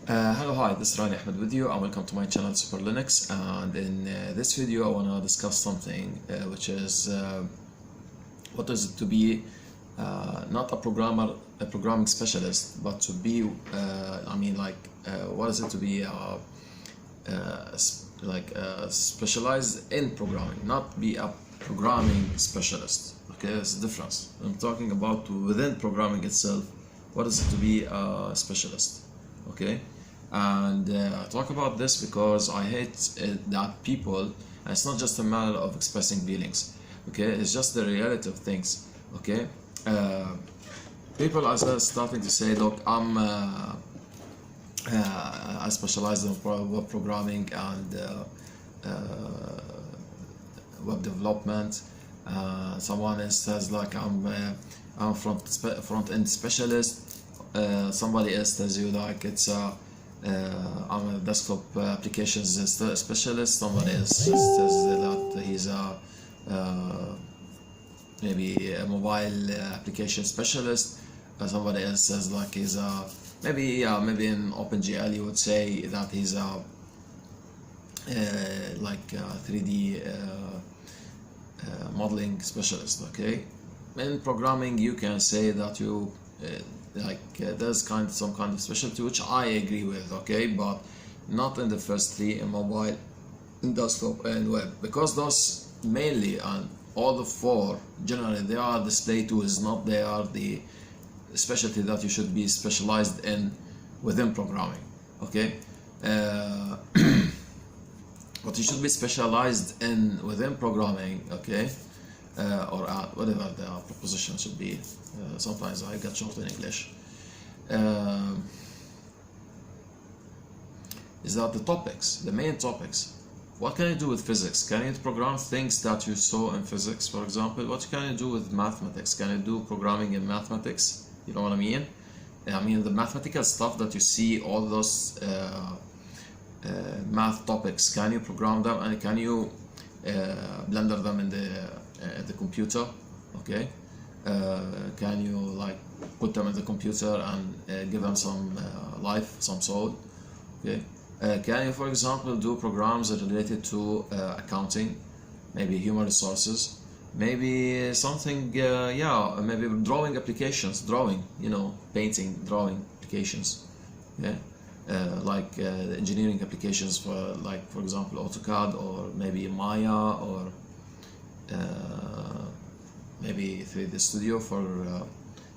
Hello, hi, this is Rani Ahmed with you, and welcome to my channel Super Linux. And in this video, I want to discuss something which is what is it to be not a programmer, a programming specialist, but to be, what is it to be specialized in programming, not be a programming specialist. Okay, there's a difference. I'm talking about within programming itself. What is it to be a specialist? Okay, and I talk about this because I hate that people, and it's not just a matter of expressing feelings. Okay, it's just the reality of things. Okay, people are starting to say, look, I specialize in web programming and web development. Someone else says like I'm front end specialist. Somebody else tells you like I'm a desktop applications specialist. Somebody else says that he's a maybe a mobile application specialist. Somebody else says like he's a maybe in OpenGL you would say that he's a 3D modeling specialist. Okay, in programming you can say that you there's some kind of specialty, which I agree with. Okay, but not in the first three, in mobile, in desktop and web, because those mainly and all the four generally they are display tools, not they are the specialty that you should be specialized in within programming. Okay, what you should be specialized in within programming. Okay, or whatever the proposition should be. Sometimes I get short in English. Is that the topics, the main topics? What can you do with physics? Can you program things that you saw in physics, for example? What can you do with mathematics? Can you do programming in mathematics? You know what I mean? I mean the mathematical stuff that you see, all those math topics. Can you program them and can you blender them in the computer? Okay. Can you like put them in the computer and give them some life, some soul? Okay. Can you, for example, do programs related to accounting, maybe human resources, maybe something, maybe drawing applications, painting, drawing applications, yeah, engineering applications for example, AutoCAD or maybe Maya or maybe 3D Studio for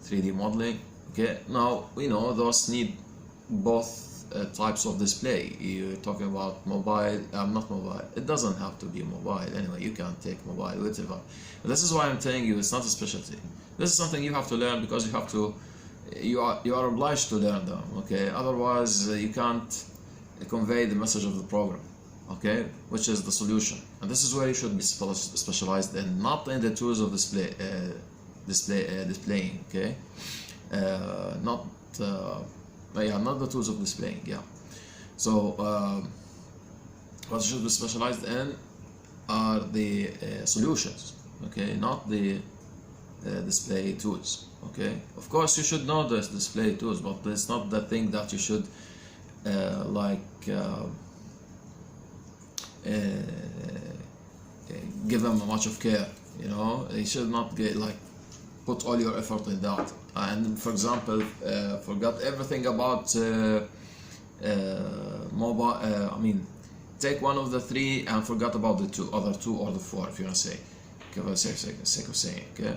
3D modeling. Okay, now we know those need both types of display. You're talking about mobile, not mobile, it doesn't have to be mobile anyway, you can take mobile, whatever. But this is why I'm telling you it's not a specialty. This is something you have to learn because you are obliged to learn them. Okay, otherwise you can't convey the message of the program. Okay, which is the solution, and this is where you should be specialized in, not in the tools of displaying. Okay, not the tools of displaying. Yeah, so what you should be specialized in are the solutions. Okay, not the display tools. Okay, of course you should know the display tools, but it's not the thing that you should give them much of care. You should not put all your effort in that, and for example forgot everything about mobile. Take one of the three and forgot about the other two or the four, if you want to say, for the sake of saying. Okay,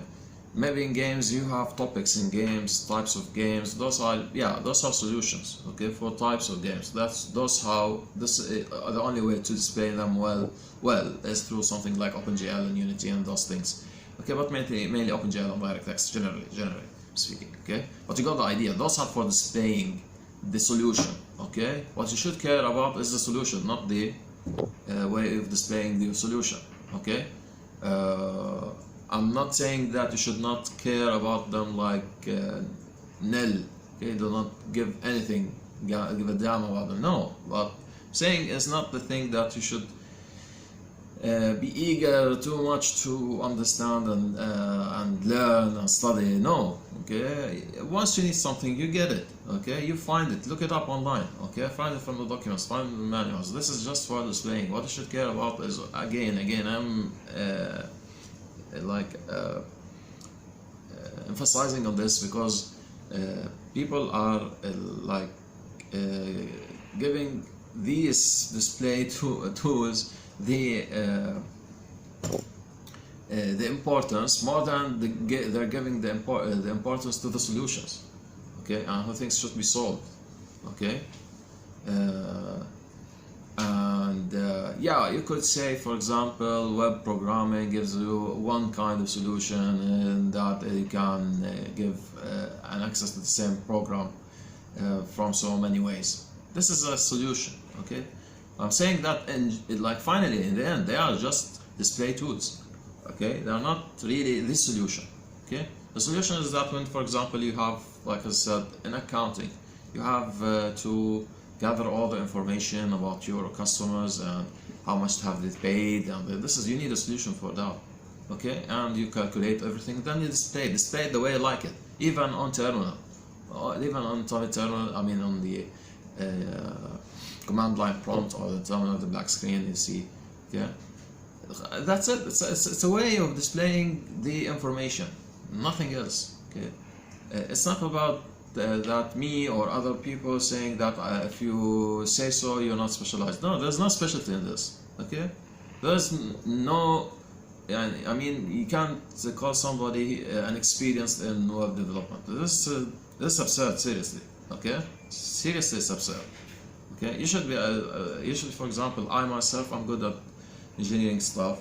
maybe in games you have topics in games, types of games. Those are solutions. Okay, for types of games. The only way to display them well is through something like OpenGL and Unity and those things. Okay, but mainly OpenGL and DirectX generally speaking. Okay, but you got the idea. Those are for displaying the solution. Okay, what you should care about is the solution, not the way of displaying the solution. Okay. I'm not saying that you should not care about them like nil. Okay, do not give anything, give a damn about them. No, but saying is not the thing that you should be eager too much to understand and learn and study. No, okay. Once you need something, you get it. Okay, you find it. Look it up online. Okay, find it from the documents, find the manuals. This is just for displaying. What you should care about is again. I'm emphasizing on this because people are giving these display tools the importance more than they're giving the importance to the solutions, okay, and how things should be solved, okay. Yeah, you could say, for example, web programming gives you one kind of solution and that you can give an access to the same program from so many ways. This is a solution, okay. I'm saying that finally in the end they are just display tools, okay. They are not really the solution, okay. The solution is that when, for example, you have, like I said, in accounting, you have to gather all the information about your customers and how much have they paid, and you need a solution for that, okay. And you calculate everything, then you display it the way you like it, even on terminal, I mean on the command line prompt or the terminal, the black screen you see, yeah. That's it. It's a way of displaying the information, nothing else, okay. It's not about that me or other people saying that if you say so, you're not specialized. No, there's no specialty in this, okay. There's no, I mean, you can't call somebody inexperienced in web development. This is absurd, seriously, okay. Seriously, it's absurd. Okay, you should, for example, I myself, I'm good at engineering stuff,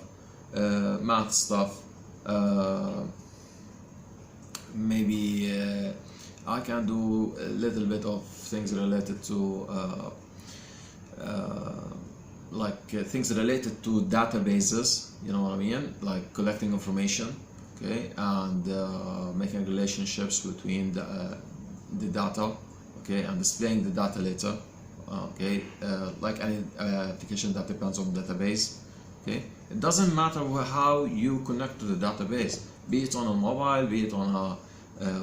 math stuff, maybe I can do a little bit of things related to things related to databases, you know what I mean, like collecting information, okay, and making relationships between the data, okay, and displaying the data later. Okay, like any application that depends on the database, okay. It doesn't matter how you connect to the database, be it on a mobile, be it on a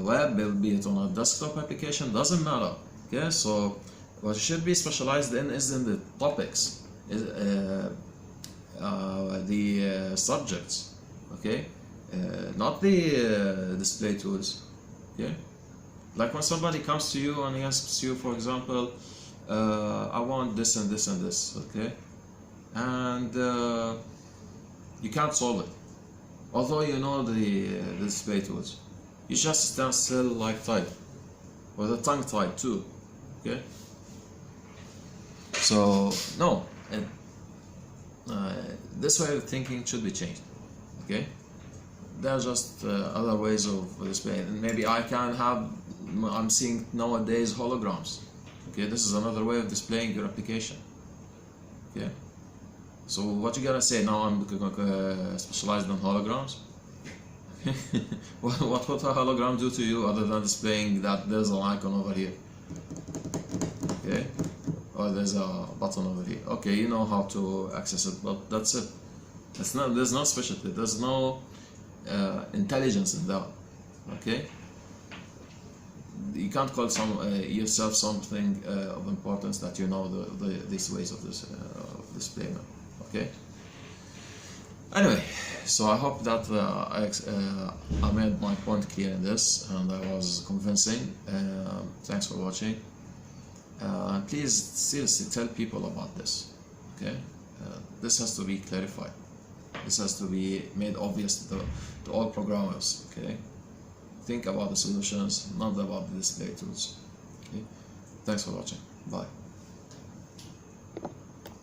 web, be it on a desktop application, doesn't matter, okay. So what you should be specialized in is in the topics, the subjects, okay, not the display tools, okay. Like when somebody comes to you and he asks you, for example, I want this and this and this, okay, and you can't solve it, although you know the display tools. You just stand still like type, or the tongue type too, okay. So no, this way of thinking should be changed, okay. There are just other ways of displaying, and maybe I'm seeing nowadays holograms. Okay, this is another way of displaying your application. Okay, so what you gotta say now? I'm specialized in holograms. What would a hologram do to you other than displaying that there's an icon over here? Okay, or there's a button over here. Okay, you know how to access it, but that's it. There's no specialty. There's no intelligence in that. Okay. You can't call yourself something of importance that you know these ways of display now. Okay. Anyway, so I hope that I made my point clear in this and I was convincing. Thanks for watching. Please seriously tell people about this. Okay. This has to be clarified. This has to be made obvious to all programmers. Okay. Think about the solutions, not about the display tools. Okay? Thanks for watching. Bye.